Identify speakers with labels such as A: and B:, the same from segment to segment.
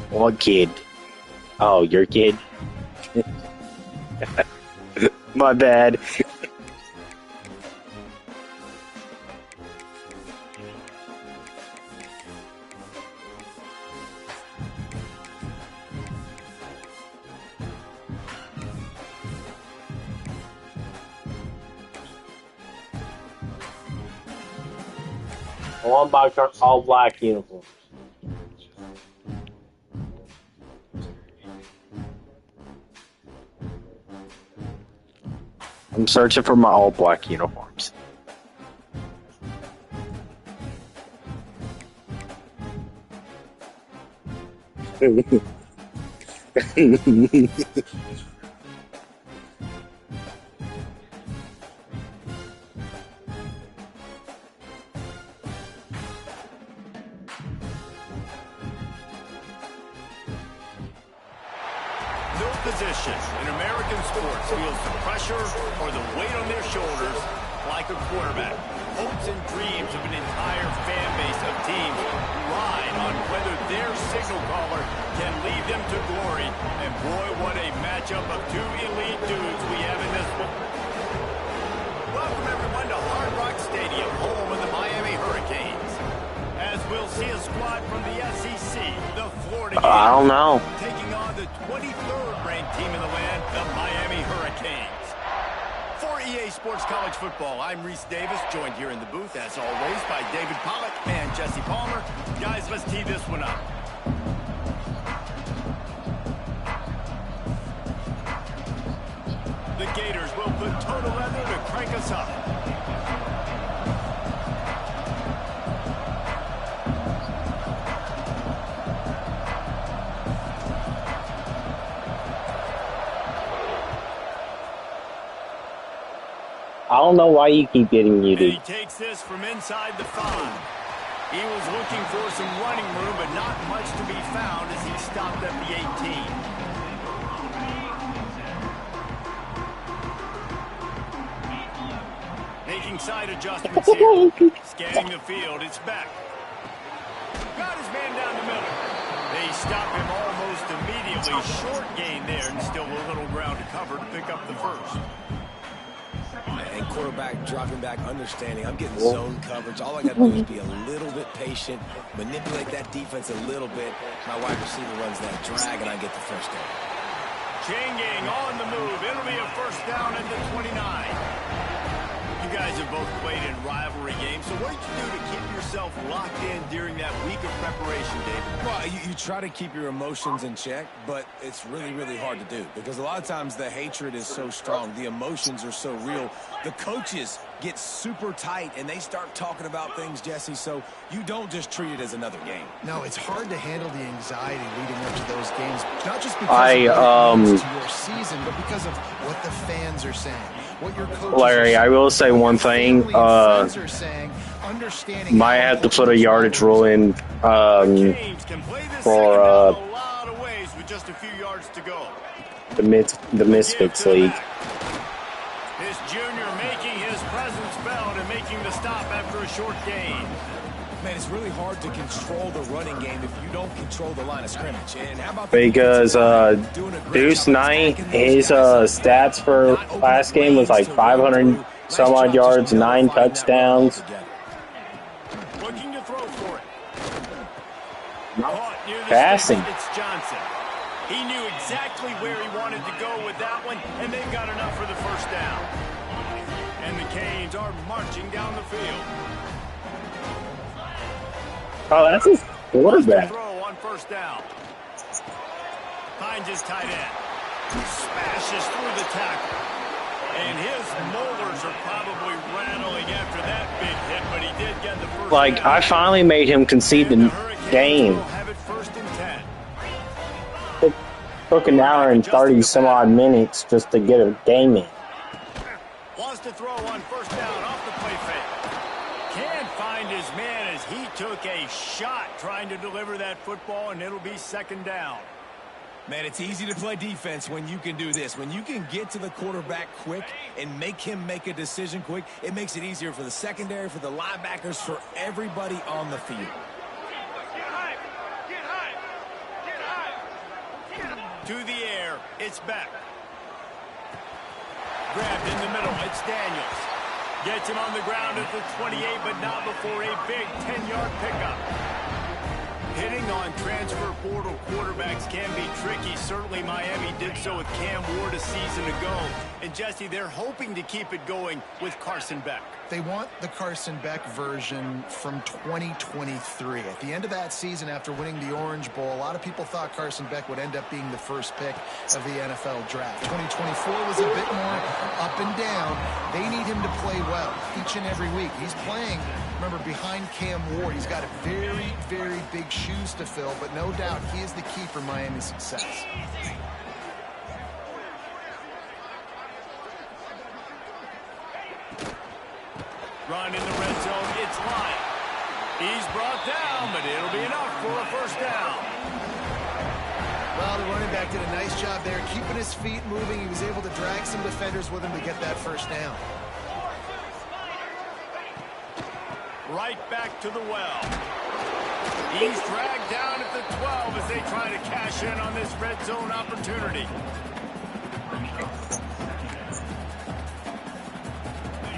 A: What kid? Oh, your kid? My bad. I want to buy all black uniforms. I'm searching for my all black uniforms.
B: No position in American sports feels the pressure or the weight on their shoulders like a quarterback. Hopes and dreams of an entire fan base of teams ride on whether their signal caller can lead them to glory. And boy, what a matchup of two elite dudes we have in this one. Welcome everyone to Hard Rock Stadium, home of the Miami Hurricanes. As we'll see a squad from the SEC, the Florida Gators,
A: I don't know.
B: taking on the 23rd ranked team in the land, the Miami Hurricanes. For EA Sports College Football, I'm Reese Davis, joined here in the booth, as always, by David Pollack and Jesse Palmer. Guys, let's tee this one up. The Gators will put toe to leather to crank us up.
A: I don't know why you keep getting
B: And
A: muted.
B: he takes this from inside the 5. He was looking for some running room, but not much to be found as he stopped at the 18. Making side adjustments here. Scanning the field, it's Beck. Got his man down the middle. They stop him almost immediately. Short gain there, and still a little ground to cover to pick up the first.
C: And quarterback dropping back, understanding I'm getting zone coverage. All I got to do is be a little bit patient, manipulate that defense a little bit. My wide receiver runs that drag, and I get the first down.
B: Chain gang on the move. It'll be a first down at the 29. You guys have both played in rivalry games, so what did you do to keep yourself locked in during that week of preparation, David?
C: Well, you try to keep your emotions in check, but it's really, really hard to do because a lot of times the hatred is so strong. The emotions are so real. The coaches get super tight, and they start talking about things, Jesse, so you don't just treat it as another game.
D: No, it's hard to handle the anxiety leading up to those games, not just because of what it means to your season, but because of what the fans are saying, what your coaches
A: Larry, I will say one thing.
D: friends are saying, understanding
A: Might have to put a yardage rule in
B: James can play this
A: for
B: second down a lot of ways with just a few yards to go.
A: the Misfits League.
B: This junior making his presence felt and making the stop after a short gain.
C: Man, it's really hard to control the running game if you don't control the line of scrimmage. And how about
A: Because Deuce Knight, his stats for last game was like 500 some odd yards, 9 touchdowns.
B: Looking to throw for it. Caught near the
A: Passing.
B: stick, it's Johnson. He knew exactly where he wanted to go with that one, and they've got enough for the first down. And the Canes are marching down the field.
A: Oh, that's his quarterback.
B: Throw on first down. Finds his tight end. Smashes through the tackle. And his molars are probably rattling after that big hit, but he did get the first
A: Like,
B: down.
A: I finally made him concede the game.
B: Will have it first and 10.
A: It took an hour and 30 some odd minutes just to get a game in.
B: Wants to throw on first down off the play fake. Can't find his man as he took a shot trying to deliver that football, and it'll be second down.
C: Man, it's easy to play defense when you can do this. When you can get to the quarterback quick and make him make a decision quick, it makes it easier for the secondary, for the linebackers, for everybody on the field.
B: To the air, it's Beck. Grabbed in the middle, it's Daniels. Gets him on the ground at the 28, but not before a big 10-yard pickup. Hitting on transfer portal quarterbacks can be tricky. Certainly Miami did so with Cam Ward a season ago. And Jesse, they're hoping to keep it going with Carson Beck.
D: They want the Carson Beck version from 2023. At the end of that season, after winning the Orange Bowl, a lot of people thought Carson Beck would end up being the first pick of the NFL draft. 2024 was a bit more up and down. They need him to play well each and every week. He's playing, remember, behind Cam Ward. He's got very, very big shoes to fill, but no doubt he is the key for Miami's success.
B: Run in the red zone, it's Lyon. He's brought down, but it'll be enough for a first down.
D: Well, the running back did a nice job there, keeping his feet moving. He was able to drag some defenders with him to get that first down.
B: Right back to the well. He's dragged down at the 12 as they try to cash in on this red zone opportunity.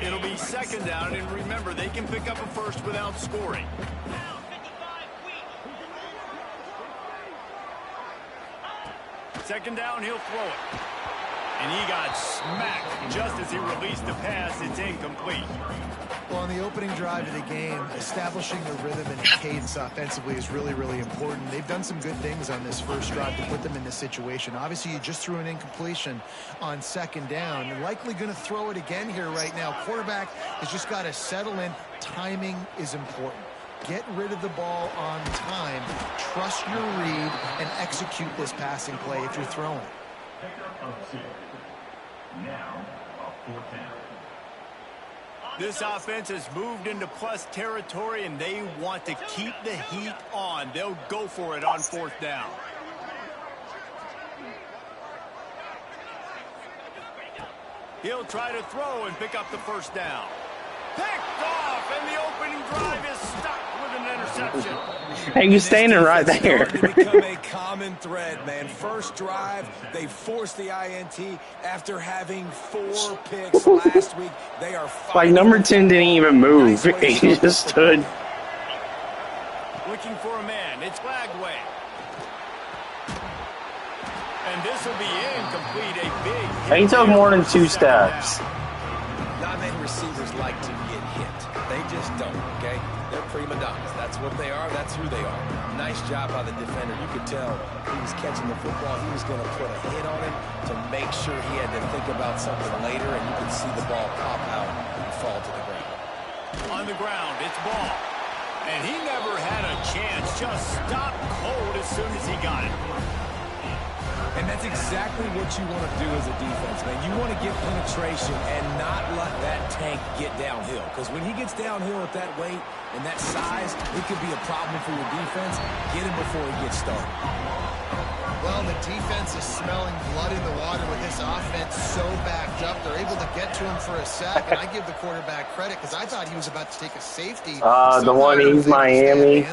B: It'll be second down, and remember, they can pick up a first without scoring. Second down, he'll throw it. And he got smacked just as he released the pass. It's incomplete.
D: Well, on the opening drive of the game, establishing a rhythm and a cadence offensively is really, really important. They've done some good things on this first drive to put them in this situation. Obviously, you just threw an incompletion on second down. You're likely going to throw it again here right now. Quarterback has just got to settle in. Timing is important. Get rid of the ball on time. Trust your read and execute this passing play if you're throwing.
B: Now, fourth down. This offense has moved into plus territory, and they want to keep the heat on. They'll go for it on fourth down. He'll try to throw and pick up the first down. Picked off, and the opening drive is stuck with an interception.
A: Hey, you standing right there.
C: It's become a common thread, man. First drive, they forced the INT after having 4 picks last week. They are
A: like number 10 didn't even move. He just stood.
B: Looking for a man. It's Lagway. And this will be incomplete. A big.
A: He took more than 2 steps.
C: Not many receivers like to get hit. They just don't, okay? They're prima donnas. That's what they are. That's who they are. Nice job by the defender. You could tell he was catching the football. He was going to put a hit on him to make sure he had to think about something later, and you could see the ball pop out and fall to the ground.
B: On the ground, it's Ball. And he never had a chance. Just stopped cold as soon as he got it.
C: And that's exactly what you want to do as a defense, man. You want to get penetration and not let that tank get downhill. Because when he gets downhill at that weight and that size, it could be a problem for your defense. Get him before he gets started.
D: Well, the defense is smelling blood in the water with this offense so backed up. They're able to get to him for a sack, and I give the quarterback credit because I thought he was about to take a safety.
A: The one in Miami.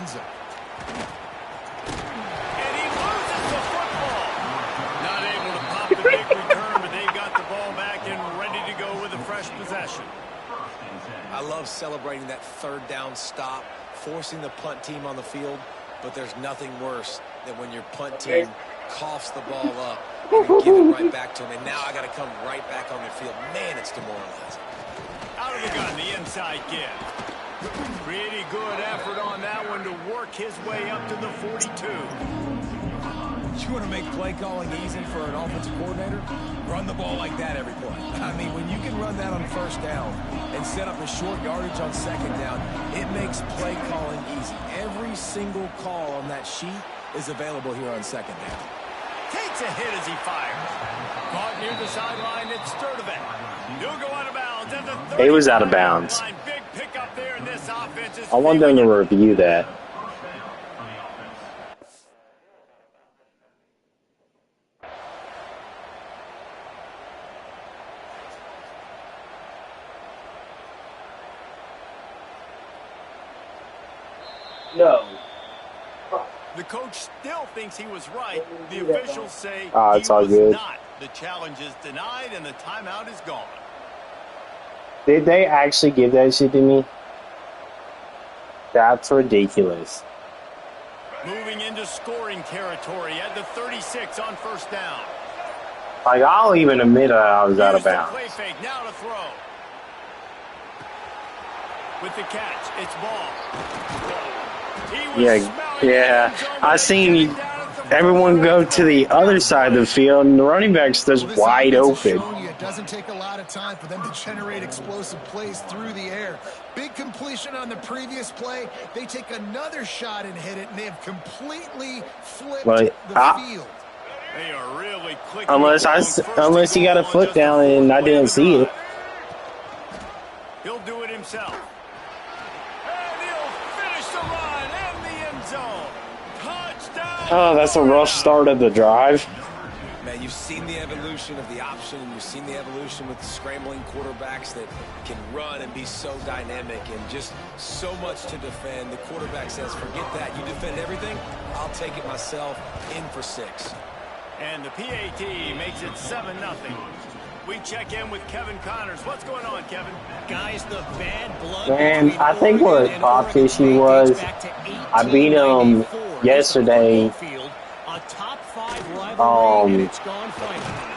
B: Big return, but they got the ball back and ready to go with a fresh possession.
C: I love celebrating that third down stop, forcing the punt team on the field, but there's nothing worse than when your punt team coughs the ball up and you give it right back to them, and now I got to come right back on the field. Man, it's demoralizing.
B: Out of the gun, the inside kid. Pretty good effort on that one to work his way up to the 42.
C: You want to make play calling easy for an offensive coordinator? Run the ball like that every play. I mean, when you can run that on first down and set up a short yardage on second down, it makes play calling easy. Every single call on that sheet is available here on second down.
B: Takes a hit as he fires. Caught near the sideline, it's Sturdivant. He'll go out of bounds at the 30.
A: He was out of bounds.
B: Big pickup there in this offense.
A: I want them to review that. No.
B: The coach still thinks he was right. The officials say he
A: It's all
B: was
A: good.
B: not. The challenge is denied, and the timeout is gone.
A: Did they actually give that shit to me? That's ridiculous.
B: Moving into scoring territory at the 36 on first down.
A: Like, I'll even admit that I was out of
B: Here's the
A: bounds.
B: play fake, now to throw. With the catch, it's ball. He was smelling the end zone,
A: I seen everyone go to the other side of the field, and the running back's just
D: Well, this
A: wide
D: offense has
A: open.
D: shown you it doesn't take a lot of time for them to generate explosive plays through the air. Big completion on the previous play. They take another shot and hit it, and they have completely flipped
A: Like,
D: the field.
B: They are really clicking
A: Unless
B: the ball first
A: unless he
B: and
A: got a
B: goal
A: foot
B: on just the
A: down and
B: fourth
A: I
B: play
A: didn't
B: of the
A: see
B: drive.
A: it.
B: He'll do it himself. And he'll finish the run in the end zone. Touchdown.
A: Oh, that's a rough start of the drive.
C: Man, you've seen the evolution of the option, and you've seen the evolution with scrambling quarterbacks that can run and be so dynamic and just so much to defend. The quarterback says, forget that. You defend everything, I'll take it myself. In for 6.
B: And the PAT makes it 7-0. We check in with Kevin Connors. What's going on, Kevin?
E: Guys, the bad blood.
A: Man, I think what Bob's issue was, I beat him yesterday,
E: A top 5 rivalry, and it's gone final.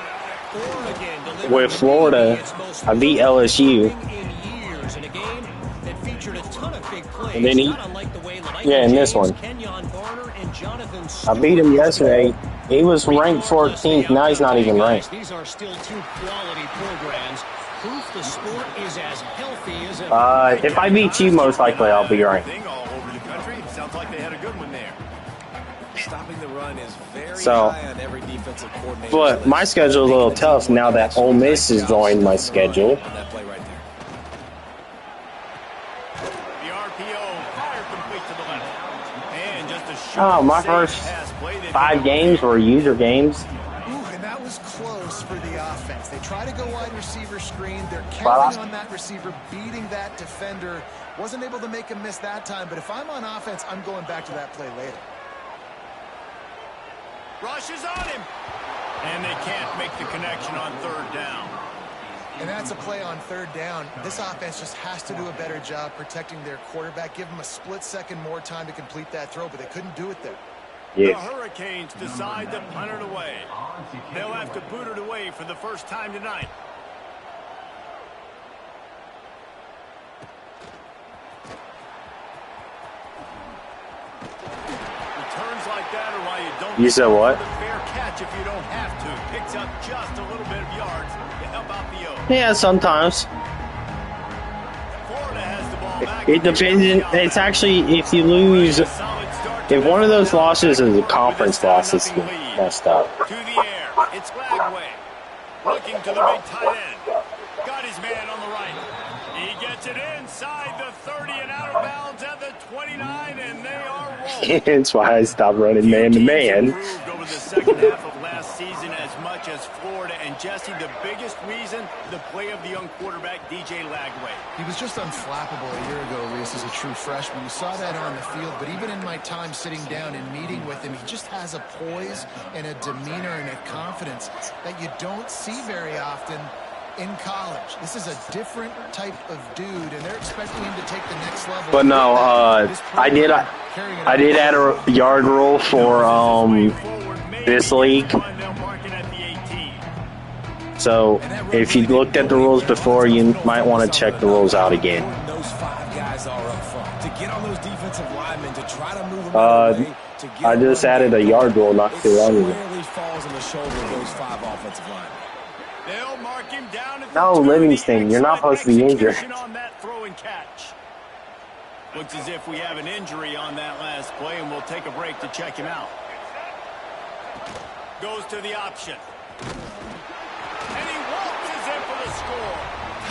E: Oregon
A: with Florida. I beat LSU.
E: in years in a game that featured a ton of big plays.
A: And then he-
E: not unlike the way Michael
A: yeah, in this
E: James,
A: one.
E: Kenyon Garner, and Jonathan
A: I beat him
E: Stewart
A: yesterday. He was ranked 14th. Now he's not even ranked.
E: These are still 2 quality programs. Proof the sport is as healthy as ever.
A: If I beat you, most likely I'll be ranked.
B: Thing all over the country. Sounds like they had a good one there.
C: Stopping the run is very
A: So,
C: high on every defensive coordinator.
A: but my schedule's a little tough now that Ole Miss has joined my schedule.
C: On that play right there.
B: The RPO fire complete to the left. And just a short
A: Oh, my
B: safe
A: first
B: pass play that
A: 5 games were user games.
D: Ooh, and that was close for the offense. They try to go wide receiver screen. They're
A: Well,
D: counting on that receiver beating that defender. Wasn't able to make him miss that time, but if I'm on offense, I'm going back to that play later.
B: rushes on him. And they can't make the connection on third down.
D: And that's a play on third down. This offense just has to do a better job protecting their quarterback. Give them a split second more time to complete that throw, but they couldn't do it there.
B: The
A: Yeah.
B: Hurricanes decide to punt it away. They'll have to boot it away for the first time tonight. Returns like that are why you don't
A: You said what?
B: the fair catch if you don't have to. Picks up just a little bit of yards to help out the O.
A: Yeah, sometimes.
B: Florida has the ball back.
A: It depends. It's actually, if you lose, if one of those losses is a conference loss, it's messed up.
B: To the air, it's Lagway. Looking to the big tight end. Got his man on the right. He gets it inside the 30 and out of bounds at the 29, and they are rolling.
A: That's why I stopped running man to man.
B: Improved over the second half of last season as much as Florida. And Jesse, the biggest reason, the play of the young quarterback, DJ Lagway.
D: He was just unflappable a year ago, Reese, as a true freshman. You saw that on the field, but even in my time sitting down and meeting with him, he just has a poise and a demeanor and a confidence that you don't see very often in college. This is a different type of dude, and they're expecting him to take the next level.
A: But no, I did add a yard rule for this league. So if you looked at the rules before, you might want to check the rules out again.
C: Those 5 guys are up front. To get on those defensive linemen, to try to move them out of the way, to get
A: I just
C: around
A: added a yard rule not too long ago.
C: It squarely falls on the shoulder of those 5 offensive linemen.
B: They'll mark him down at
A: No,
B: the 2.
A: Livingston, you're not supposed to be injured.
B: Execution on that throw and catch. Looks as if we have an injury on that last play, and we'll take a break to check him out. Goes to the option. And he waltzes in for the score.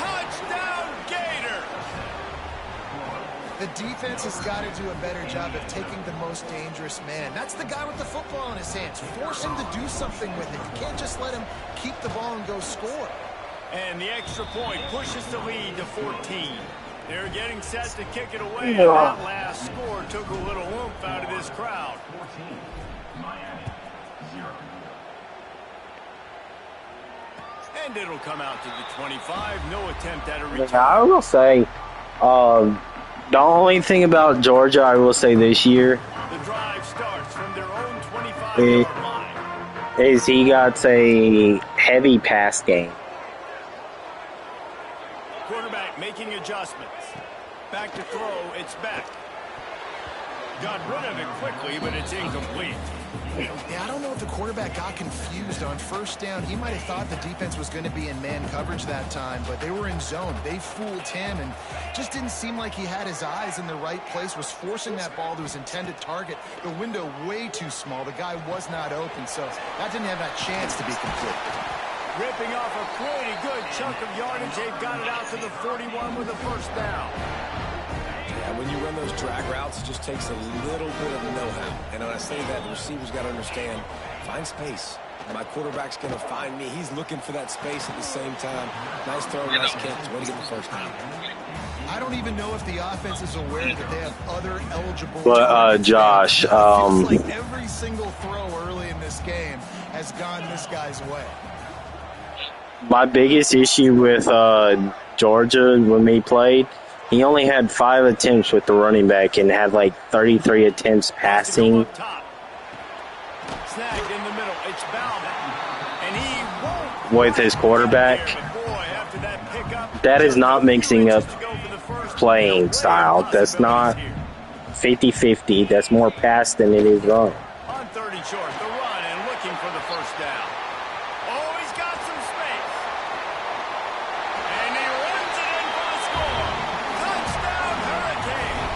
B: Touchdown, Gator!
D: The defense has got to do a better job of taking the most dangerous man. That's the guy with the football in his hands. Force him to do something with it. You can't just let him keep the ball and go score.
B: And the extra point pushes the lead to 14. They're getting set to kick it away, and that last score took a little oomph out of this crowd. And it'll come out to the 25. No attempt at a return.
A: I will say, the only thing about Georgia, I will say this year,
B: The drive starts from their own 25-yard line.
A: is he got a heavy pass game.
B: Quarterback making adjustments. Back to throw, it's back. Got rid of it quickly, but it's incomplete.
D: Yeah, I don't know if the quarterback got confused on first down. He might have thought the defense was going to be in man coverage that time, but they were in zone. They fooled him and just didn't seem like he had his eyes in the right place, was forcing that ball to his intended target. The window way too small. The guy was not open, so that didn't have that chance to be complete.
B: Ripping off a pretty good chunk of yardage. They've got it out to the 41 with a first down.
C: Yeah, when you run those drag routes, it just takes a little bit of know-how. And when I say that, the receiver's got to understand, find space. My quarterback's going to find me. He's looking for that space at the same time. Nice throw, nice catch. Way to get the first down.
D: I don't even know if the offense is aware that they have other eligible.
A: But Josh,
D: it feels like every single throw early in this game has gone this guy's way.
A: my biggest issue with Georgia when we played, he only had 5 attempts with the running back and had like 33 attempts passing.
B: Snagged in the middle. It's Bauman. And he won't
A: With his quarterback. That is not mixing up playing style. That's not 50-50. That's more pass than it is run.
B: On 30 short, the run and looking for the first down. Oh, he's got some space. And he runs it in for the score. Touchdown, Hurricane.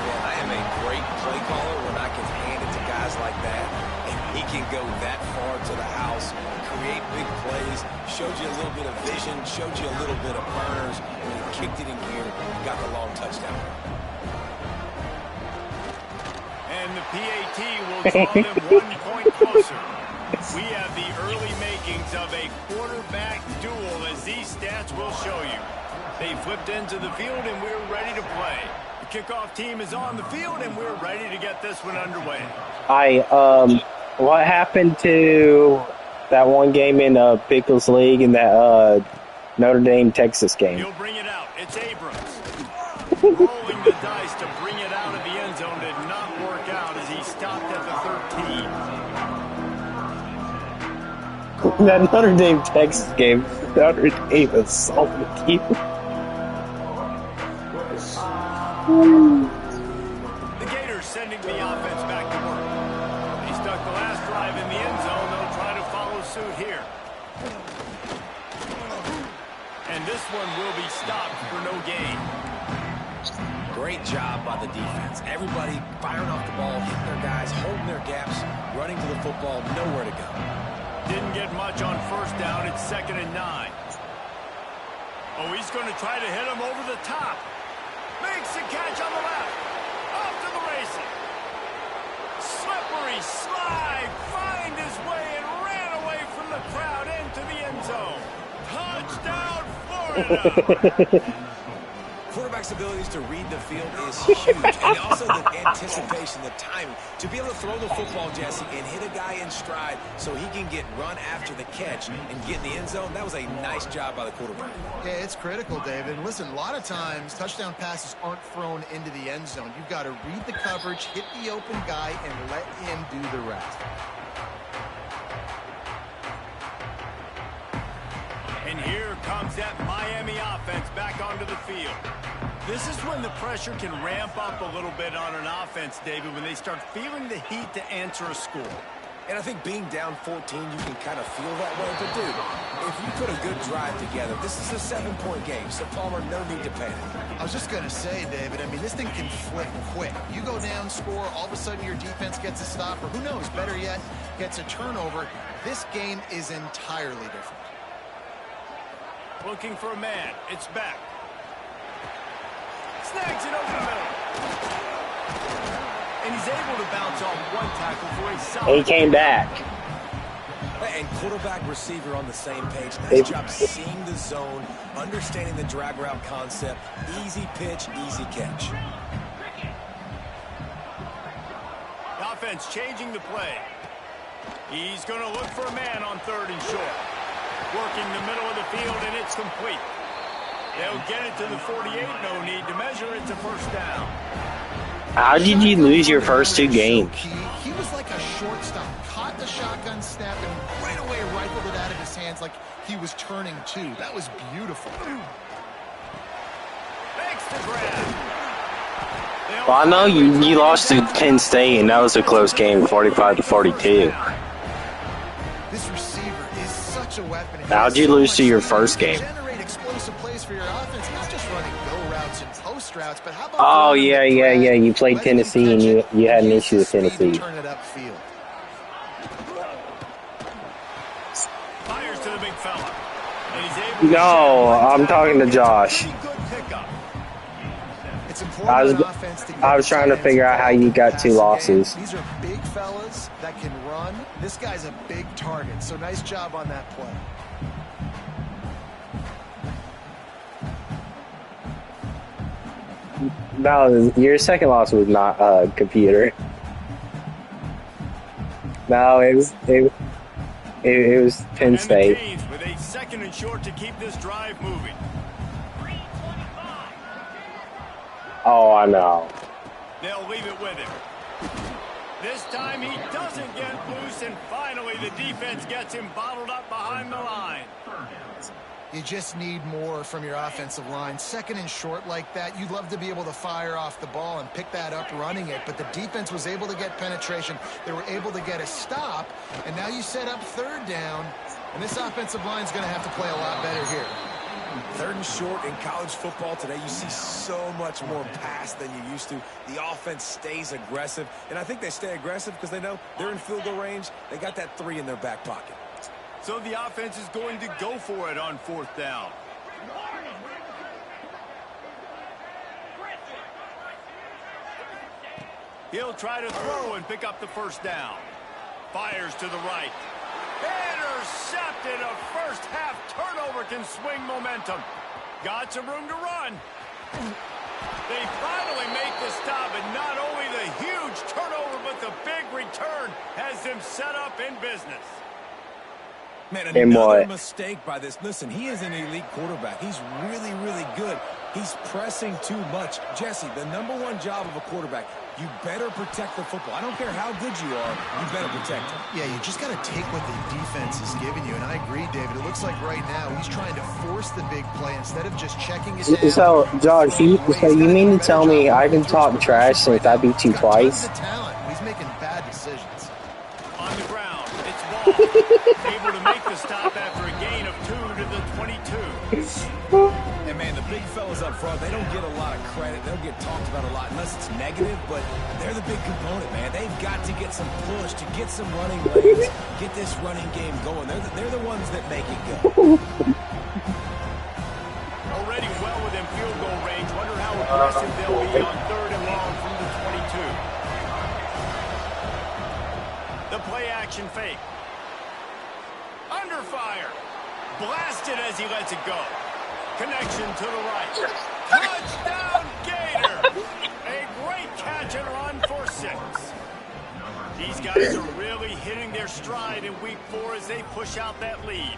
C: Yeah, I am a great play caller when I can hand it to guys like that. And he can go that far to the house, create big plays, showed you a little bit of vision, showed you a little bit of burners. When he kicked it in here, got the long touchdown.
B: And the PAT will draw them 1 point closer. We have the early makings of a quarterback duel, as these stats will show you. They flipped into the field, and we're ready to play. The kickoff team is on the field, and we're ready to get this one underway.
A: What happened to that one game in Pickles League in that Notre Dame Texas game?
B: He'll bring it out. It's Abrams. Rolling the dice to bring it out of the end zone did not work out as he stopped at the 13.
A: That Notre Dame Texas game, Notre Dame assaulted the keeper.
B: The Gators sending the offense back to work. They stuck the last drive in the end zone. They'll try to follow suit here. And this one will be stopped for no gain.
C: Great job by the defense. Everybody firing off the ball, hitting their guys, holding their gaps, running to the football, nowhere to go.
B: Didn't get much on first down. It's 2nd and 9. Oh, he's going to try to hit him over the top. Makes the catch on the left. Off to the races. Slippery slide. Find his way and ran away from the crowd into the end zone. Touchdown, Florida.
C: Quarterback's abilities to read the field is huge. And also the anticipation, the timing. To be able to throw the football, Jesse, and hit a guy in stride so he can get run after the catch and get in the end zone, that was a nice job by the quarterback.
D: Yeah, it's critical, David. And listen, a lot of times touchdown passes aren't thrown into the end zone. You've got to read the coverage, hit the open guy, and let him do the rest.
B: And here comes that Miami offense back onto the field. This is when the pressure can ramp up a little bit on an offense, David, when they start feeling the heat to answer a score.
C: And I think being down 14, you can kind of feel that way. But, dude, if you put a good drive together, this is a 7-point game. So, Palmer, no need to panic.
D: I was just going to say, David, I mean, this thing can flip quick. You go down, score, all of a sudden your defense gets a stop, or who knows, better yet, gets a turnover. This game is entirely different.
B: Looking for a man. It's back. Snags it over the middle. And he's able to bounce off one tackle for a solid.
A: He came back.
C: And quarterback, receiver on the same page. Nice job seeing the zone, understanding the drag route concept. Easy pitch, easy catch.
B: The offense changing the play. He's going to look for a man on 3rd and short. Working the middle of the field, and it's complete. They'll get it to the 48. No need to measure it to 1st down.
A: How did you lose your first 2 games?
D: He was like a shortstop. Caught the shotgun snap and right away rifled it out of his hands like he was turning 2. That was beautiful.
B: Makes the grab.
A: Well, I know you lost to Penn State, and that was a close game, 45-42.
D: This receiver is such a weapon.
A: How'd you lose to your first game?
D: Generate explosive plays for your offense, not just running go routes and post routes, but how about
A: Oh, yeah. You played Tennessee, and you had an issue with Tennessee.
D: Turn it upfield.
B: Fires to the big fella. And he's able to
A: No, I'm talking to Josh.
B: Good pickup.
D: It's important on offense to
A: I was trying to figure out how you got 2 losses.
D: These are big fellas that can run. This guy's a big target, so nice job on that play.
A: No, your second loss was not computer. No, it was Penn
B: And the
A: State.
B: Canes with a 2nd and short to keep this drive moving.
A: Oh, I know.
B: They'll leave it with him. This time he doesn't get loose, and finally the defense gets him bottled up behind the line.
D: You just need more from your offensive line. 2nd and short like that, you'd love to be able to fire off the ball and pick that up running it, but the defense was able to get penetration. They were able to get a stop, and now you set up 3rd down, and this offensive line is going to have to play a lot better here.
C: 3rd and short in college football today, you see so much more pass than you used to. The offense stays aggressive, and I think they stay aggressive because they know they're in field goal range. They got that 3 in their back pocket.
B: So the offense is going to go for it on 4th down. He'll try to throw and pick up the 1st down. Fires to the right. Intercepted. A first half turnover can swing momentum. Got some room to run. They finally make the stop, and not only the huge turnover, but the big return has them set up in business.
C: Man,
A: And
C: another
A: what?
C: mistake by this. Listen, he is an elite quarterback. He's really, really good. He's pressing too much. Jesse, the #1 job of a quarterback, you better protect the football. I don't care how good you are, you better protect it.
D: Yeah, you just got to take what the defense is giving you, and I agree, David. It looks like right now he's trying to force the big play instead of just checking it down.
A: So, Josh, you mean to tell me I can talk trash since I beat you twice?
D: Tons of talent. He's making bad decisions.
B: On the ground, it's ball. Able to make the stop after a gain of 2 to the 22.
C: And, man, the big fellas up front, they don't get a lot of credit. They don't get talked about a lot unless it's negative, but they're the big component, man. They've got to get some push, to get some running lanes, get this running game going. They're the ones that make it go.
B: Already well within field goal range. Wonder how aggressive they'll be on 3rd and long from the 22. The play action fake. Under fire. Blasted as he lets it go. Connection to the right. Touchdown Gator. A great catch and run for 6. These guys are really hitting their stride in week 4 as they push out that lead.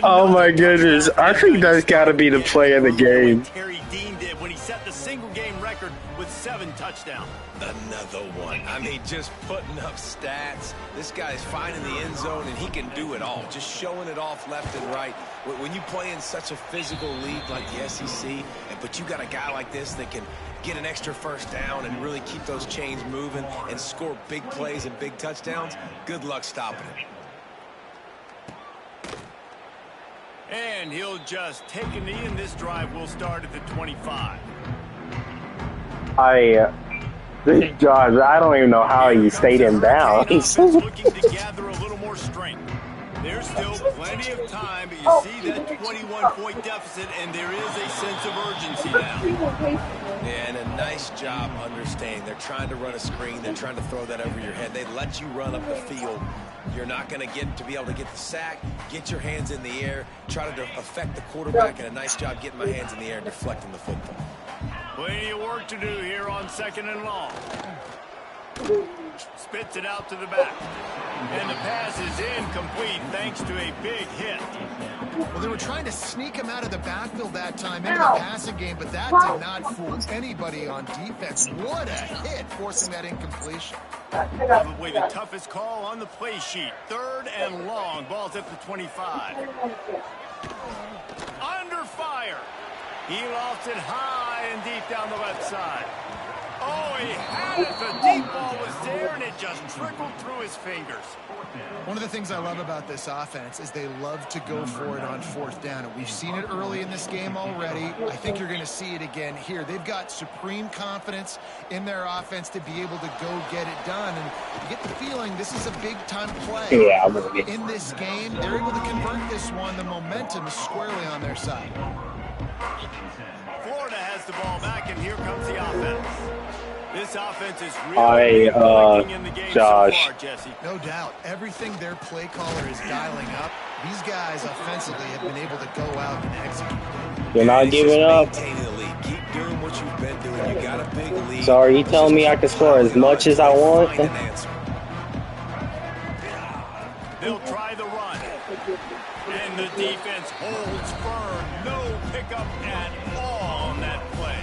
A: Oh my goodness, I think that's got to be the play of the game.
B: Terry Dean did when he set the single game record with 7 touchdowns.
C: Another one. I mean, just putting up stats. This guy's finding the end zone, and he can do it all. Just showing it off left and right. When you play in such a physical league like the SEC, but you got a guy like this that can get an extra 1st down and really keep those chains moving and score big plays and big touchdowns, good luck stopping it.
B: And he'll just take a knee, and this drive will start at the 25.
A: Josh, I don't even know how he stayed him down.
B: Looking to gather a little more more strength. There's still plenty of time, but you see that 21-point deficit, and there is a sense of urgency now.
C: Yeah, and a nice job understanding. They're trying to run a screen. They're trying to throw that over your head. They let you run up the field. You're not going to get to be able to get the sack, get your hands in the air, try to affect the quarterback, and a nice job getting my hands in the air and deflecting the football.
B: Plenty of work to do here on 2nd and long. Spits it out to the back. And the pass is incomplete thanks to a big hit.
D: Well, they were trying to sneak him out of the backfield that time into the passing game, but that did not fool anybody on defense. What a hit, forcing that incompletion.
B: Probably the toughest call on the play sheet. 3rd and long. Ball's at the 25. Under fire. He lost it high and deep down the left side. Oh, he had it. The deep ball was there, and it just trickled through his fingers.
D: One of the things I love about this offense is they love to go for it on 4th down. And we've seen it early in this game already. I think you're going to see it again here. They've got supreme confidence in their offense to be able to go get it done. And you get the feeling this is a big-time play.
A: Yeah, I'm gonna get
D: in this game. They're able to convert this one. The momentum is squarely on their side.
B: Florida has the ball back, and here comes the offense. This offense is really working in the game
A: Josh.
B: so far, Jesse.
D: No doubt. Everything their play caller is dialing up, these guys offensively have been able to go out and execute.
A: You're not giving up.
C: Maintaining the lead. Keep doing what you've been doing. You got a big lead.
A: So are you telling me I can score as much as I want?
C: Find an answer.
B: They'll try the run. And the defense holds firm. No pickup at all on that play.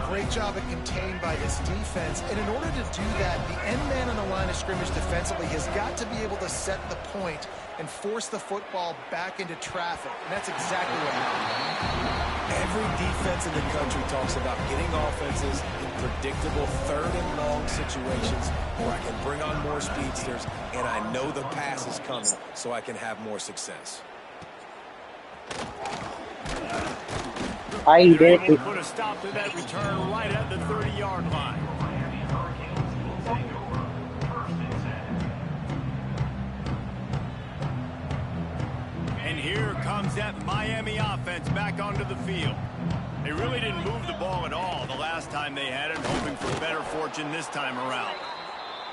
D: Great job at contained by this defense. And in order to do that, the end man on the line of scrimmage defensively has got to be able to set the point and force the football back into traffic. And that's exactly what happened.
C: Every defense in the country talks about getting offenses in predictable 3rd and long situations where I can bring on more speedsters and I know the pass is coming so I can have more success.
A: I
B: They're able to
A: did.
B: put a stop to that return right at the 30-yard line. And here comes that Miami offense back onto the field. They really didn't move the ball at all the last time they had it, hoping for better fortune this time around.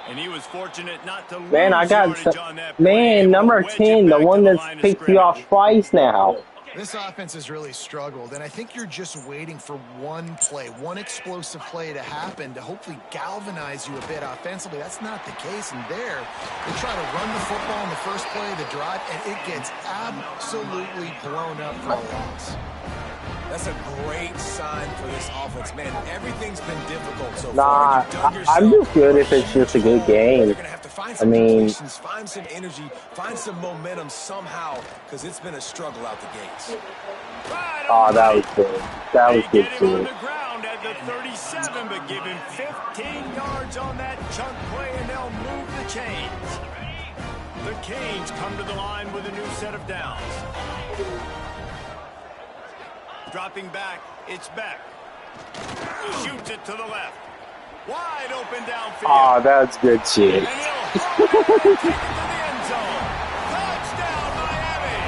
B: And he was fortunate not to lose
A: Man, I got
B: yardage on that play.
A: man number
B: Wedge it
A: 10, the
B: back
A: one
B: to
A: that's
B: line of
A: picked you off
B: scrimmage.
A: twice now.
D: This offense has really struggled, and I think you're just waiting for one play, one explosive play to happen to hopefully galvanize you a bit offensively. That's not the case, and there, they try to run the football in the first play of the drive, and it gets absolutely blown up for a loss.
C: That's a great sign for this offense. Man, everything's been difficult so
A: Nah,
C: far. You've dug
A: I'm
C: yourself
A: just good if it's just a good game.
C: You're going to have to find
A: I
C: some
A: mean,
C: completions, find some energy, find some momentum somehow, because it's been a struggle out the gates.
B: Right
A: oh,
B: on
A: that
B: the
A: was good. That was
B: They
A: good
B: get him on
A: too.
B: the ground at the 37, but give him 15 yards on that chunk play, and they'll move the chains. The Canes come to the line with a new set of downs. Dropping back, it's Beck. Shoots it to the left. Wide open downfield.
A: Oh, that's good shit.
B: And he'll hold it and take it to the end zone. Touchdown, Miami!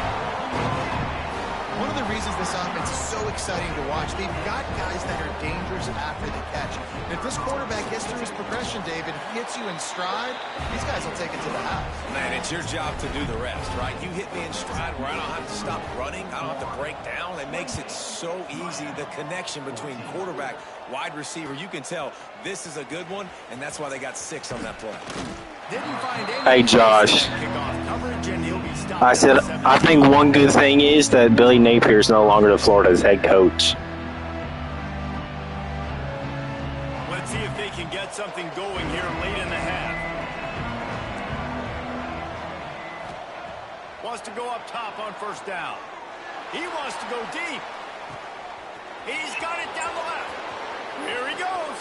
D: One of the reasons this offense is so exciting to watch, they've got guys that are dangerous after the catch. And if this quarterback gets through his progression, David, hits you in stride, these guys will take it to the house.
C: Man, it's your job to do the rest, right? You hit me in stride where I don't have to stop running. I don't have to break down. It makes it so easy. The connection between quarterback, wide receiver, you can tell this is a good one, and that's why they got 6 on that play.
B: Didn't find any
A: Hey, Josh.
B: kickoff coverage, and he'll be stopped
A: I said,
B: at the 7.
A: I think one good thing is that Billy Napier is no longer the Florida's head coach.
B: Let's see if they can get something going here late in the half. Wants to go up top on first down. He wants to go deep. He's got it down the left. Here he goes.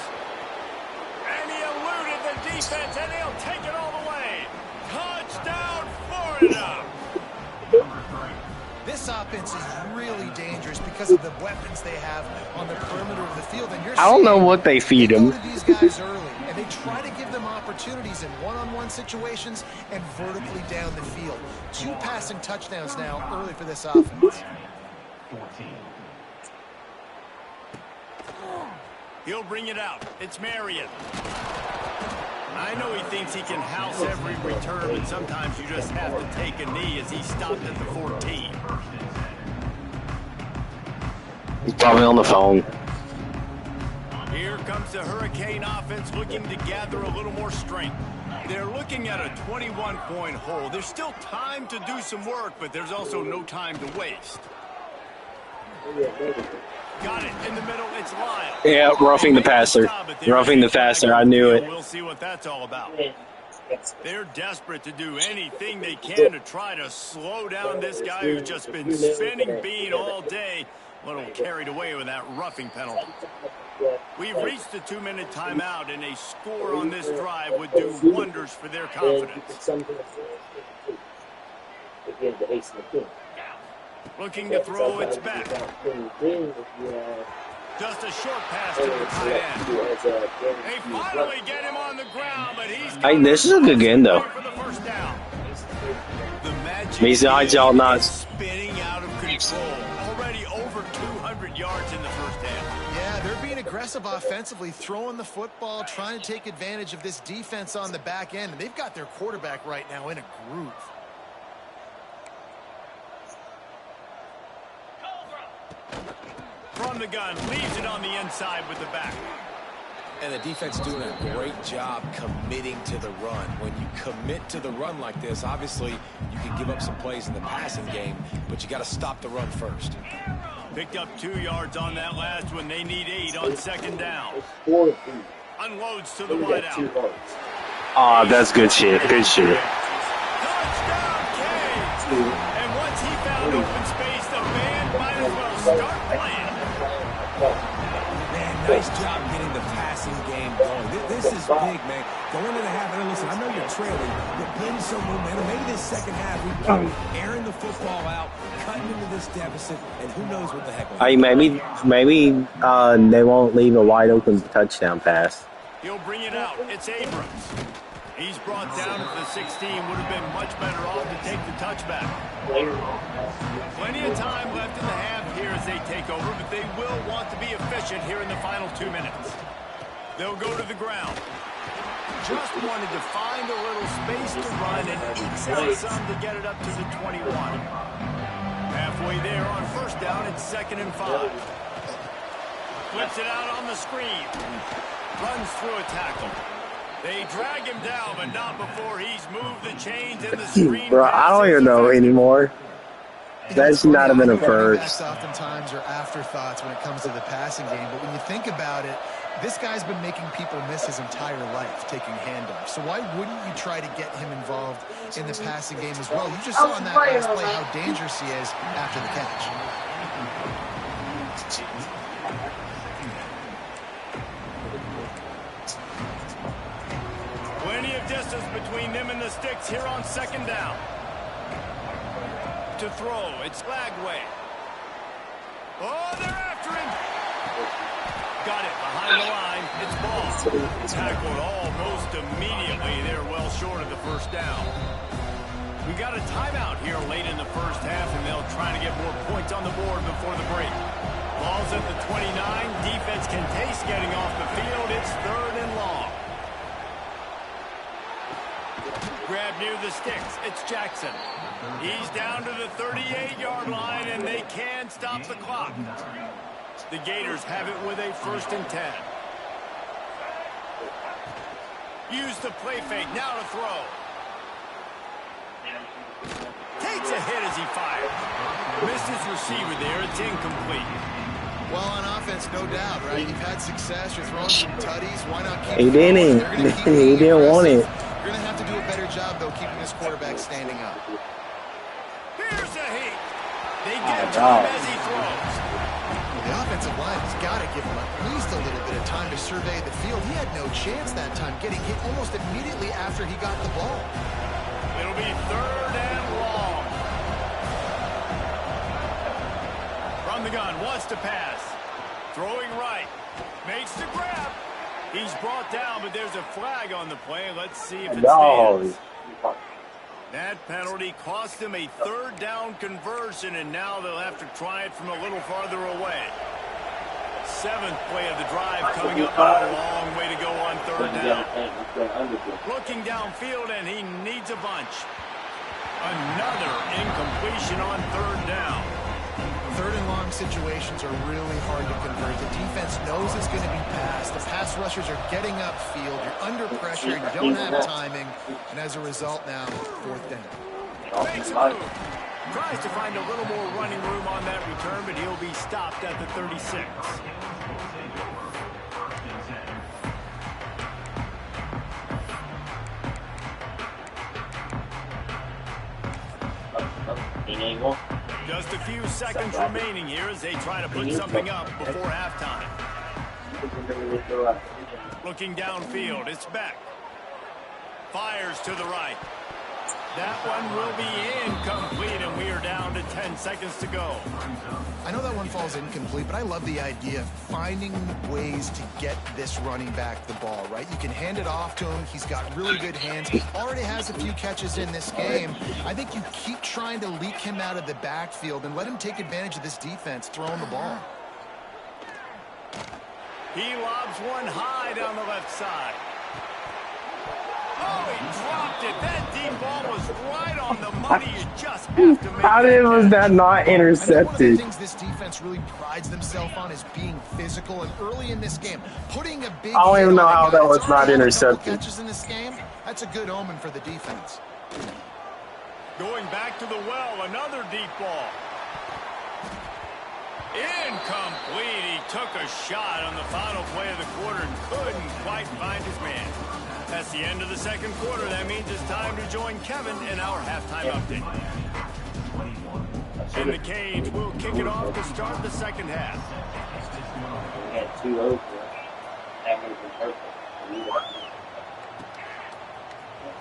B: And he eluded the defense, and he'll take it all the way. Touchdown, Florida.
D: This offense is really dangerous because of the weapons they have on the perimeter of the field. And you're
A: I don't know what they feed
D: them.
A: them.
D: These guys early, and they try to give them opportunities in one-on-one situations and vertically down the field. 2 passing touchdowns now early for this offense.
B: He'll bring it out. It's Marion. I know he thinks he can house every return, but sometimes you just have to take a knee as he stopped at the 14.
A: He's probably on the phone.
B: Here comes the Hurricane offense looking to gather a little more strength. They're looking at a 21-point hole. There's still time to do some work, but there's also no time to waste. Got it in the middle. It's Lyle.
A: Yeah, roughing the passer. Roughing the passer. I knew it.
B: We'll see what that's all about. They're desperate to do anything they can to try to slow down this guy who's just been spinning bean all day. A little carried away with that roughing penalty. We've reached the 2-minute timeout, and a score on this drive would do wonders for their confidence. Looking to throw, it's back. Just a short pass to the tight end. They finally get him on the ground, but he's
A: Hey, this is a good game, though.
B: for the first down. The magic
A: Besides y'all not
B: spinning out of control. Already over 200 yards in the first half.
D: Yeah, they're being aggressive offensively, throwing the football, trying to take advantage of this defense on the back end. And they've got their quarterback right now in a groove.
B: From the gun, leaves it on the inside with the back.
C: And the defense doing a great job committing to the run. When you commit to the run like this, obviously you can give up some plays in the passing game, but you got to stop the run first.
B: Picked up 2 yards on that last one. They need 8 on second down. Unloads to the wideout.
A: Oh, that's good shit. Good shit.
B: Touchdown, Canes! And once he found open space, the band might as well start playing.
C: Man, nice job getting the passing game going. This is big, man. Going into the half, and listen, I know you're trailing, but building some momentum. Maybe this second half, we can airing the football out, cutting into this deficit, and who knows what the heck will happen.
A: Hey, maybe they won't leave a wide open touchdown pass.
B: He'll bring it out. It's Abrams. He's brought down at the 16. Would have been much better off to take the touchback. Plenty of time left in the half here as they take over, but they will want to be efficient here in the final 2 minutes. They'll go to the ground. Just wanted to find a little space to run and ekes out some to get it up to the 21. Halfway there on first down, it's 2nd and 5. Flips it out on the screen. Runs through a tackle. They drag him down, but not before he's moved the chains in the screen.
A: Bro, I don't even know anymore. That should not have been a first.
D: Oftentimes are afterthoughts when it comes to the passing game, but when you think about it, this guy's been making people miss his entire life taking handoffs. So why wouldn't you try to get him involved in the passing game as well? You just saw in that last play how dangerous he is after the catch.
B: Plenty of distance between them and the sticks here on second down. To throw, it's Lagway. Oh, they're after him. Got it behind the line. It's ball. Tackled almost immediately. They're well short of the first down. We got a timeout here late in the first half, and they'll try to get more points on the board before the break. Ball's at the 29. Defense can taste getting off the field. It's 3rd and long. Grab near the sticks. It's Jackson. He's down to the 38-yard line, and they can stop the clock. The Gators have it with a 1st and 10. Use the play fake. Now to throw. Takes a hit as he fires. Missed his receiver there. It's incomplete.
D: Well, on offense, no doubt, right? You've had success. You're throwing some tutties. Why not keep
A: He didn't. He didn't want it.
D: You're going to have to do a better job, though, keeping this quarterback standing up.
B: Here's a heat. They get to him as he throws.
D: The offensive line has got to give him at least a little bit of time to survey the field. He had no chance that time, getting hit almost immediately after he got the ball.
B: It'll be 3rd and long. From wants to pass. Throwing right. Makes the grab. He's brought down, but there's a flag on the play. Let's see if it stands. That penalty cost them a third down conversion, and now they'll have to try it from a little farther away. 7th play of the drive coming up, a long way to go on third down. Looking downfield, and he needs a bunch. Another incompletion on third down.
D: Third and long situations are really hard to convert. The defense knows it's going to be passed. The pass rushers are getting upfield. You're under pressure. You don't have timing. And as a result now, 4th down.
B: Makes a move. Tries to find a little more running room on that return, but he'll be stopped at the 36. Just a few seconds remaining here as they try to put something up before halftime. Looking downfield, it's Beck. Fires to the right. That one will be incomplete, and we are down to 10 seconds to go.
D: I know that one falls incomplete, but I love the idea of finding ways to get this running back the ball, right? You can hand it off to him. He's got really good hands. Already has a few catches in this game. I think you keep trying to leak him out of the backfield and let him take advantage of this defense throwing the ball.
B: He lobs one high down the left side. Oh, he dropped it. That deep ball was right on the money. You just have to make
A: How was that not intercepted?
D: One of the things this defense really prides themselves on is being physical. And early in this game, putting a big
A: I don't even know how that was not intercepted.
D: Catches in this game, that's a good omen for the defense.
B: Going back to the well, another deep ball. Incomplete. He took a shot on the final play of the quarter and couldn't quite find his man. That's the end of the second quarter. That means it's time to join Kevin in our halftime update. And the Canes will kick it off to start the second half.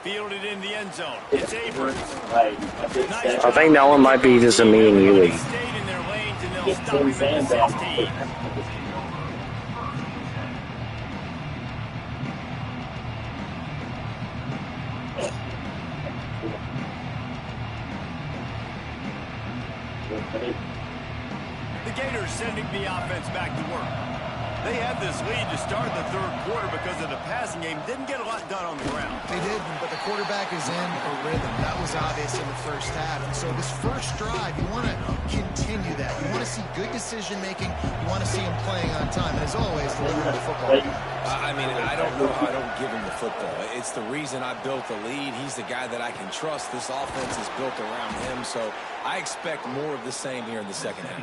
B: Fielded in the end zone. It's Abrams. Nice
A: I think that one might be just a me and you league.
B: They stayed in their lanes, and they'll stop him at the 16. The Gators sending the offense back to work. They had this lead to start the third quarter because of the passing game. Didn't get a lot done on the ground.
D: They did, but the quarterback is in a rhythm. That was obvious in the first half. And so this first drive, you want to continue that. You want to see good decision-making. You want to see him playing on time. And as always, delivering the football.
C: I mean, I don't know how I don't give him the football. It's the reason I built the lead. He's the guy that I can trust. This offense is built around him, so I expect more of the same here in the second half.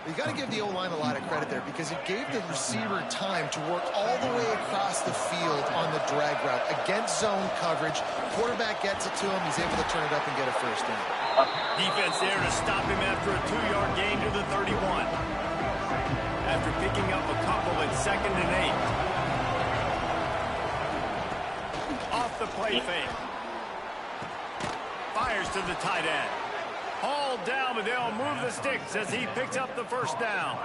D: You got to give the O-line a lot of credit there because it gave the receiver time to work all the way across the field on the drag route against zone coverage. Quarterback gets it to him. He's able to turn it up and get a first down.
B: Defense there to stop him after a 2-yard gain to the 31. After picking up a couple at 2nd and 8. Off the play fake. Fires to the tight end. Hauled down, but they'll move the sticks as he picks up the first down.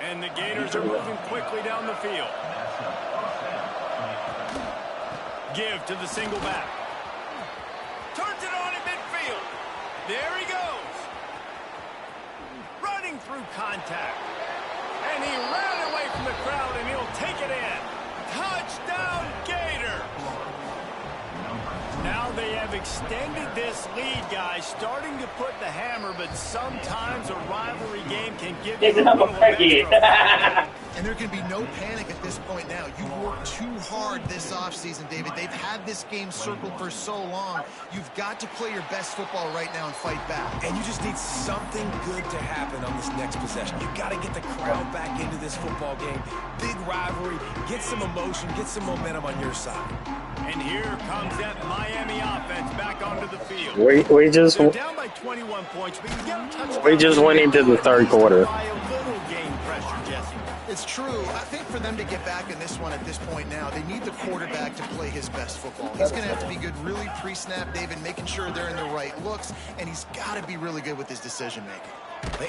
B: And the Gators are moving quickly down the field. Give to the single back. Turns it on in midfield. There he goes. Running through contact. And he ran away from the crowd, and he'll take it in. Touchdown, Gator! Now they have extended this lead, guys, starting to put the hammer, but sometimes a rivalry game can give you a little extra.
D: And there can be no panic at this point now. You've worked too hard this offseason, David. They've had this game circled for so long. You've got to play your best football right now and fight back.
C: And you just need something good to happen on this next possession. You've got to get the crowd back into this football game. Big rivalry. Get some emotion. Get some momentum on your side.
B: And here comes that Miami offense back onto the field.
A: They're
B: down by 21 points, but you get a touchdown.
A: We just went into the third quarter.
B: By a little game pressure, Jesse.
D: It's true. I think for them to get back in this one at this point now, they need the quarterback to play his best football. He's going to have to be good really pre-snap, David, making sure they're in the right looks, and he's got to be really good with his decision-making.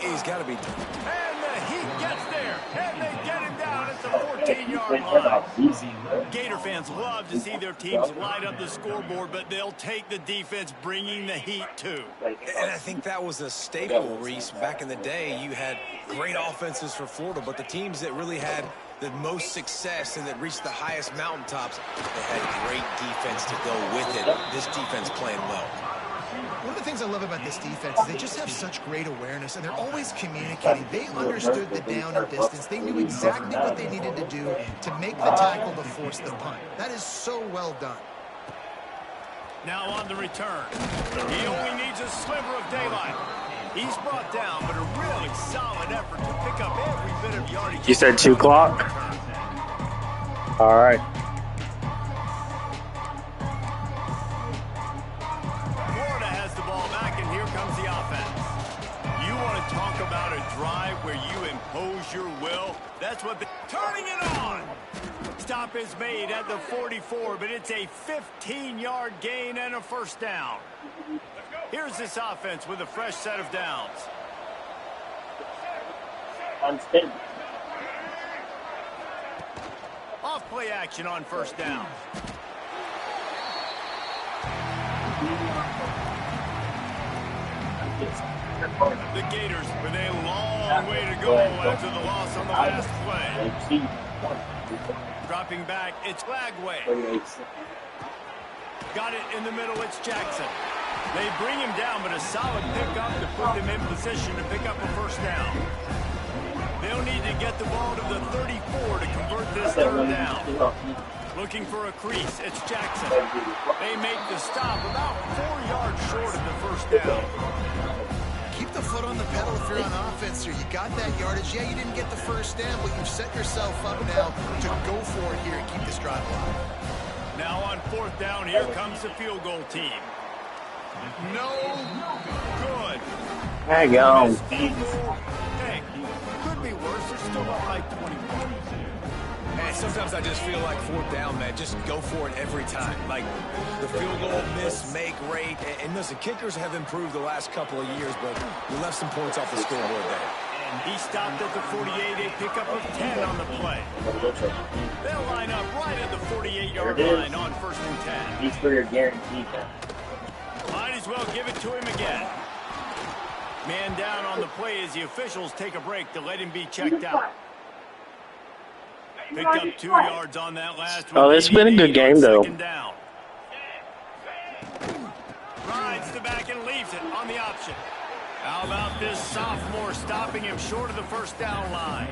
C: He's got to be.
B: And the Heat gets there, and they get him down at the 14-yard line. Gator fans love to see their teams light up the scoreboard, but they'll take the defense bringing the heat too.
C: And I think that was a staple, Reese. Back in the day, you had great offenses for Florida, but the teams that really had the most success and that reached the highest mountaintops, they had great defense to go with it. This defense playing well.
D: One of the things I love about this defense is they just have such great awareness, and they're always communicating. They understood the down and distance. They knew exactly what they needed to do to make the tackle to force the punt. That is so well done.
B: Now on the return. He only needs a sliver of daylight. He's brought down, but a really solid effort to pick up every bit of yardage.
A: You said 2 o'clock? All right.
B: About a drive where you impose your will. That's what turning it on. Stop is made at the 44, but it's a 15-yard gain and a first down. Here's this offense with a fresh set of downs. Off play action on first down. The Gators with a long way to go after the loss on the last play. Dropping back, it's Lagway. Got it in the middle, it's Jackson. They bring him down, but a solid pickup to put them in position to pick up a first down. They'll need to get the ball to the 34 to convert this third down. Looking for a crease, it's Jackson. They make the stop about 4 yards short of the first down.
D: Keep the foot on the pedal if you're on offense here. You got that yardage. Yeah, you didn't get the first down, but you've set yourself up now to go for it here and keep this drive alive.
B: Now on fourth down, here comes the field goal team. No good.
A: There you go.
B: Hey, could be worse. They're still up by 20 points.
C: And sometimes I just feel like fourth down, man, just go for it every time. Like the field goal miss, make rate. And listen, kickers have improved the last couple of years, but we left some points off the scoreboard there.
B: And he stopped at the 48, a pickup of 10 on the play. They'll line up right at the 48-yard line on 1st and 10.
F: He's for your guaranteed.
B: Might as well give it to him again. Man down on the play as the officials take a break to let him be checked out. Picked up 2 yards on that last one.
A: Oh, it's been a good game, though.
B: Down. Rides the back and leaves it on the option. How about this sophomore stopping him short of the first down line?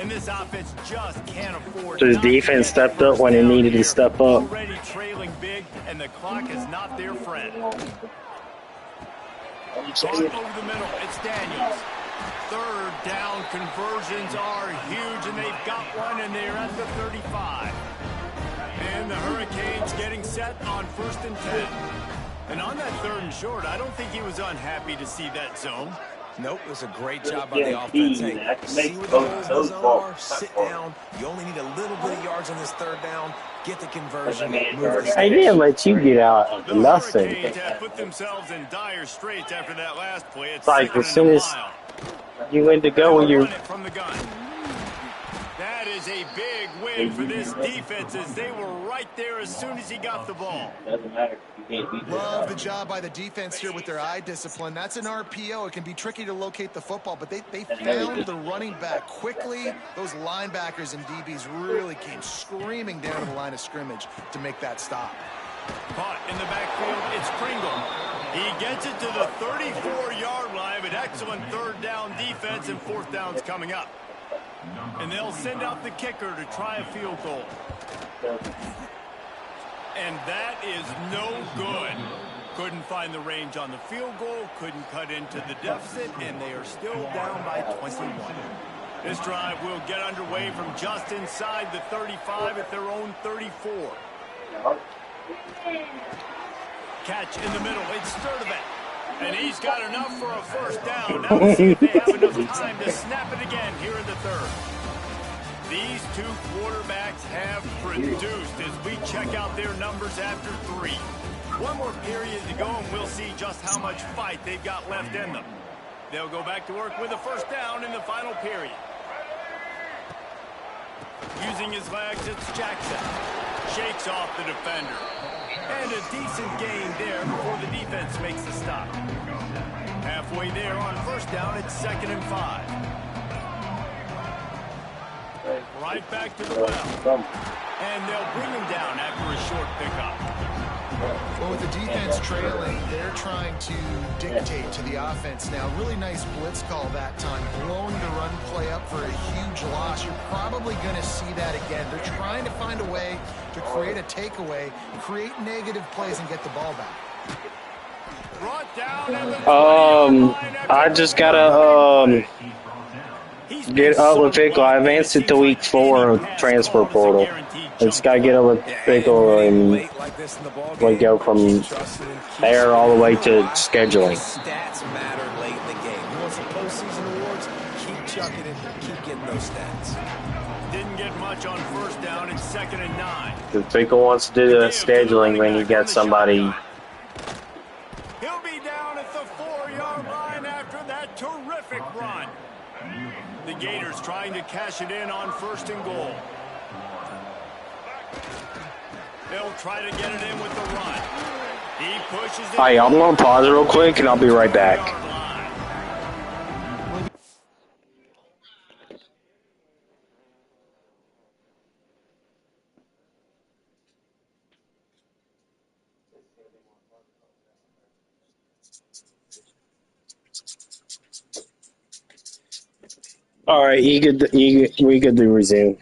B: And this offense just can't afford.
A: So his defense stepped up when it needed to step up.
B: Already trailing big, and the clock is not their friend. Over the middle, it's Daniels. Third down conversions are huge, and they've got one, and they're at the 35. And the Hurricanes getting set on 1st and 10. And on that 3rd and short, I don't think he was unhappy to see that zone.
C: Nope, it was a great job by the offense. Hey, see where the holes in the zone are, sit down. You only need a little bit of yards on this 3rd down. Get the conversion.
A: I didn't let you get out of
B: The
A: nothing.
B: Hurricanes have put themselves in dire straits after that last play. It's
A: Like, as soon as
B: mile.
A: you went to go,
B: Run
A: you
B: it from the gun. That is a big win for this defense as they were right there as soon as he got the ball.
F: Doesn't matter. You can't beat
D: Love the job by the defense here with their eye discipline. That's an RPO. It can be tricky to locate the football, but they found the running back quickly. Those linebackers and DBs really came screaming down to the line of scrimmage to make that stop.
B: Caught in the backfield, it's Pringle. He gets it to the 34-yard line, but excellent 3rd down defense, and 4th down's coming up. And they'll send out the kicker to try a field goal. And that is no good. Couldn't find the range on the field goal, couldn't cut into the deficit, and they are still down by 21. This drive will get underway from just inside the 35 at their own 34. Catch in the middle, it's Sturdivant. And he's got enough for a first down. Now we'll see if they have enough time to snap it again here in the third. These two quarterbacks have produced as we check out their numbers after 3. One more period to go, and we'll see just how much fight they've got left in them. They'll go back to work with a first down in the final period. Using his legs, it's Jackson. Shakes off the defender. And a decent gain there before the defense makes the stop. Halfway there on first down, it's 2nd and 5. Right back to the well. And they'll bring him down after a short pickup.
D: Well, with the defense trailing, they're trying to dictate to the offense now. Really nice blitz call that time, blowing the run play up for a huge loss. You're probably going to see that again. They're trying to find a way to create a takeaway, create negative plays, and get the ball back.
B: Brought down at the
A: I just gotta get up with Pickle. I advanced it to week 4 of transfer portal. It's gotta get up with Pickle and we go from there all the way to scheduling.
C: Stats matter late in the game. You want some postseason awards? Keep chucking it. Keep getting those stats.
B: Didn't get much on first down. It's 2nd and 9.
A: If Pickle wants to do the scheduling when you get somebody.
B: He'll be down at the 4-yard line after that terrific run. The Gators trying to cash it in on 1st and goal. They'll try to get it in with the run. He pushes it.
A: Alright, I'm gonna pause real quick and I'll be right back. Alright, we good to resume.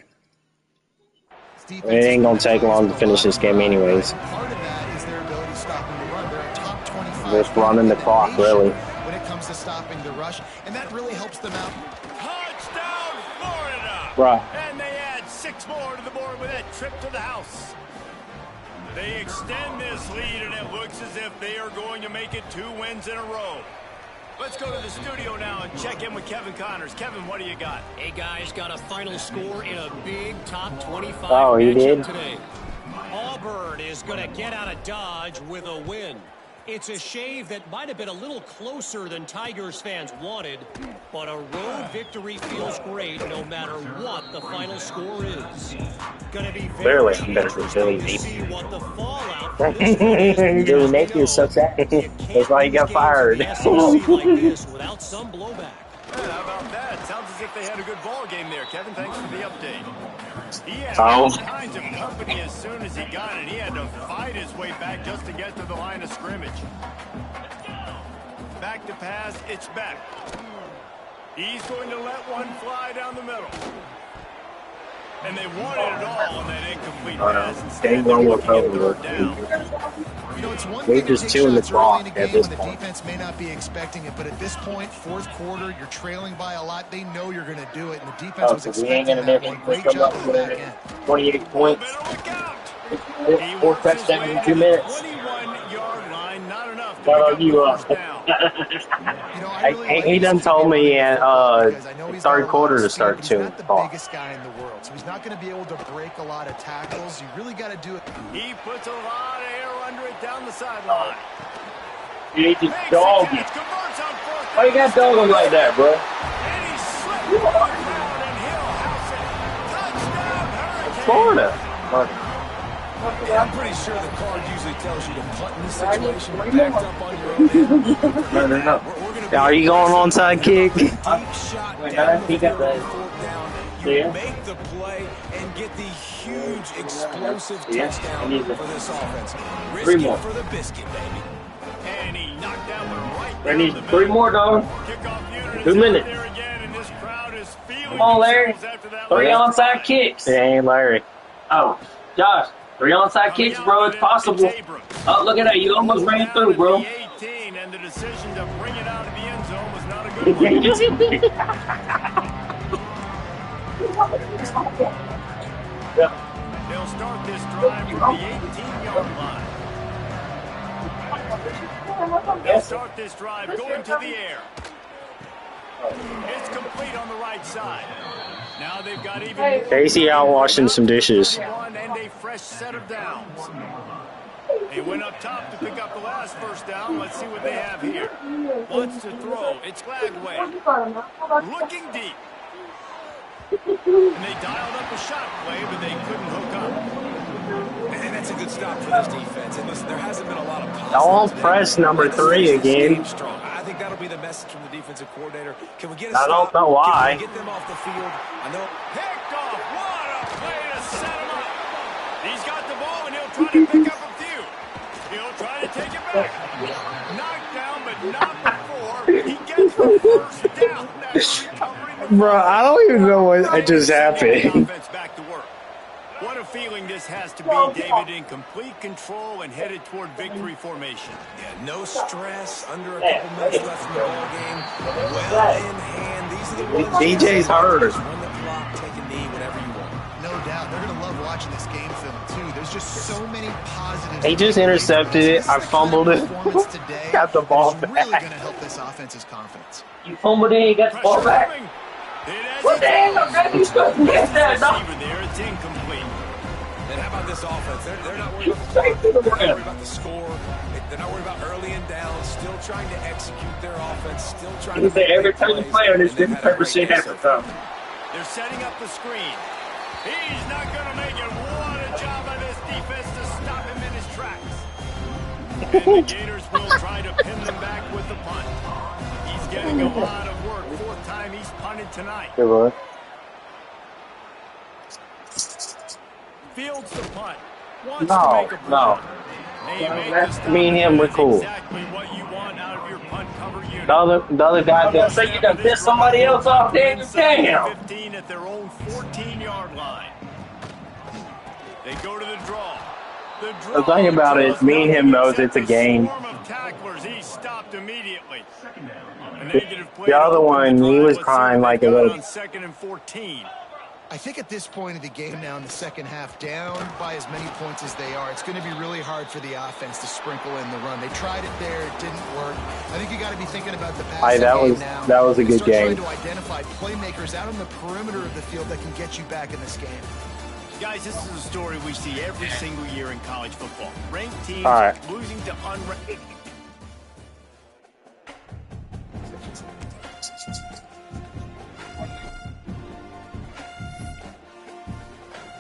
A: It ain't gonna take long to finish this game anyways.
D: Part of that is their ability to stop the run. They're a top 25.
A: Just running the clock, really.
D: When it comes to stopping the rush, and that really helps them out.
B: Touchdown, Florida!
A: Right.
B: And they add 6 more to the board with that trip to the house. They extend this lead, and it looks as if they are going to make it 2 wins in a row. Let's go to the studio now and check in with Kevin Connors. Kevin, what do you got?
E: Hey, guys, got a final score in a big top 25
A: Oh, he
E: matchup
A: did?
E: today. Auburn is going to get out of Dodge with a win. It's a shave that might have been a little closer than Tigers fans wanted, but a road victory feels great no matter what the final score is. Going to be
A: Clearly,
E: very
A: I'm better than Billy
E: interesting to see
A: Napier.
E: what the fallout from this one is.
A: Billy Napier sucks at it. That's why he got fired.
E: SEC like this without some blowback.
B: Yeah, how about that? Sounds as if they had a good ball game there, Kevin. Thanks for the update. He had all kinds of company as soon as he got it. He had to fight his way back just to get to the line of scrimmage. Back to pass, it's back. He's going to let one fly down the middle. And they wanted it all on that incomplete pass. Instead, they're looking at third down.
D: You know, it's one
A: They're
D: thing to
A: just
D: take
A: chewing the
D: shots early in
A: clock
D: a
A: at
D: game
A: this
D: when the
A: point.
D: defense may not be expecting it, but at this point, 4th quarter, you're trailing by a lot. They know you're going to do it, and the defense was
F: So we ain't
D: expecting
F: gonna
D: that
F: miss
D: one.
F: it.
D: Great
F: Come
D: job
F: up
D: on the
F: with
D: back end.
F: 28 points.
B: Better look out. He
F: 4
B: works his
F: touchdowns
B: way
F: in
B: to
F: 2
B: the
F: minutes.
B: 21-yard line, not enough to
F: Shout
B: pick
F: out
B: up the
F: you,
B: first down.
D: You know, I really like
A: He
D: this
A: done
D: QB
A: told me
D: running
A: at
D: the football because I know he's got a
A: third
D: lot
A: quarter
D: of
A: to
D: speed,
A: start
D: but he's
A: chewing
D: not the
A: the clock.
D: biggest guy in the world, so he's not going to be able to break a lot of tackles. You really got to do it.
B: He puts a lot of air under it down the sideline.
F: You need to
B: Makes
F: dog
B: the
F: it.
B: catch, converts on fourth
F: Why you got dog him like that, bro?
B: And he slipped on the ground, and he'll house it. Touchdown, Hurricanes.
A: Florida.
C: Yeah, I'm pretty sure the card usually tells you to punt in this situation. Backed up on your own end.
F: No.
C: We're gonna be
A: Are you going onside kick?
C: deep shot
F: Wait,
C: down
F: no,
C: the
F: he got
C: field on
F: the-
C: 4th down. You
F: Yeah.
C: make the play and get the huge explosive
F: Yeah,
C: touchdown
F: I need the-
C: for this offense.
F: 3
C: Risk
F: more.
C: it for the biscuit, baby.
B: And he knocked that one right
F: I
B: down
F: need
B: the
F: 3
B: middle.
F: more, dog.
B: Kickoff unit is
F: 2
B: out
F: minutes.
B: there again, and this crowd is feeling
F: Come on, Larry.
B: themselves after that
F: 3
B: last
F: onside
B: drive.
F: kicks.
A: It ain't Larry.
F: Oh, Josh. 3 onside kicks, bro. It's possible. Oh, look at that. You almost ran through, bro.
B: The 18, and the decision to bring it out of the end zone was not a good one. They'll start this drive from the 18-yard line. They'll start this drive going to the air. It's complete on the right side. Now they've got even more.
A: Casey out washing some dishes.
B: And a fresh set of downs. They went up top to pick up the last first down. Let's see what they have here. Wants to throw. It's Glagway. Looking deep. And they dialed up a shot play, but they couldn't hook up.
C: And that's a good stop for this defense. And listen, there hasn't been a lot of
A: Don't press number 3 again.
C: I think that'll be the message from the defensive coordinator. Can we get a
A: I don't
C: stop?
A: know why.
C: Can we get them off the field? I know.
B: Picked off. What a play to set him up. He's got the ball, and he'll try to pick up a few. He'll try to take it back. Knocked down, but not before. He gets the first down. That's recovering the
A: Bro, I don't even know what just happened.
B: offense back to work. What a feeling this has to be, David, in complete control and headed toward victory formation.
C: Yeah, no stress, under a couple minutes left in the ball game. Well in hand. These are the ones.
A: DJ's hurt.
C: Run the clock, take a knee, whatever you want.
D: No doubt. They're going to love watching this game film, too. There's just so many positives.
A: He just intercepted it. I fumbled it. Got the ball
D: It's really
A: back.
D: going to help this offense's confidence.
F: You fumbled in, you got the ball back. What the hell? Man, you supposed to get that, dog.
B: There, it's incomplete.
C: And how about this offense? They're not worried about the ball. They're not worried about the score. They're not worried about early and down. Still trying to execute their offense. Still trying to
F: say every time you play on this newspaper, see half the time.
B: They're setting up the screen. He's not going to make it. What a job by this defense to stop him in his tracks. And the Gators will try to pin them back with the punt. He's getting a lot of work. Fourth time he's punted tonight.
A: Good boy.
B: Fields the punt. Wants
A: No,
B: to make a play.
A: no.
B: They make the stop.
A: Me and him, we're cool.
B: Exactly what you want out of your punt cover unit.
A: The other guy
F: I'm gonna say you done pissed somebody else off there. Damn.
B: 15 at their own 14-yard line. They go to the draw.
A: The thing about it is me and him knows it's a game.
B: Swarm of tacklers. He stopped immediately. A
A: The
B: negative play
A: the other
B: to open
A: one,
B: the
A: he
B: drive.
A: was
B: Let's see
A: crying
B: what
A: like
B: they
A: a
B: got
A: little.
B: on 2nd and 14.
D: I think at this point of the game now in the second half, down by as many points as they are, it's going to be really hard for the offense to sprinkle in the run. They tried it there. It didn't work. I think you got to be thinking about the passing
A: That
D: game
A: was
D: now.
A: that was a good
D: Start
A: game.
D: trying to identify playmakers out on the perimeter of the field that can get you back in this game.
B: Guys, this is a story we see every single year in college football. Ranked teams
A: All right.
B: losing to unranked.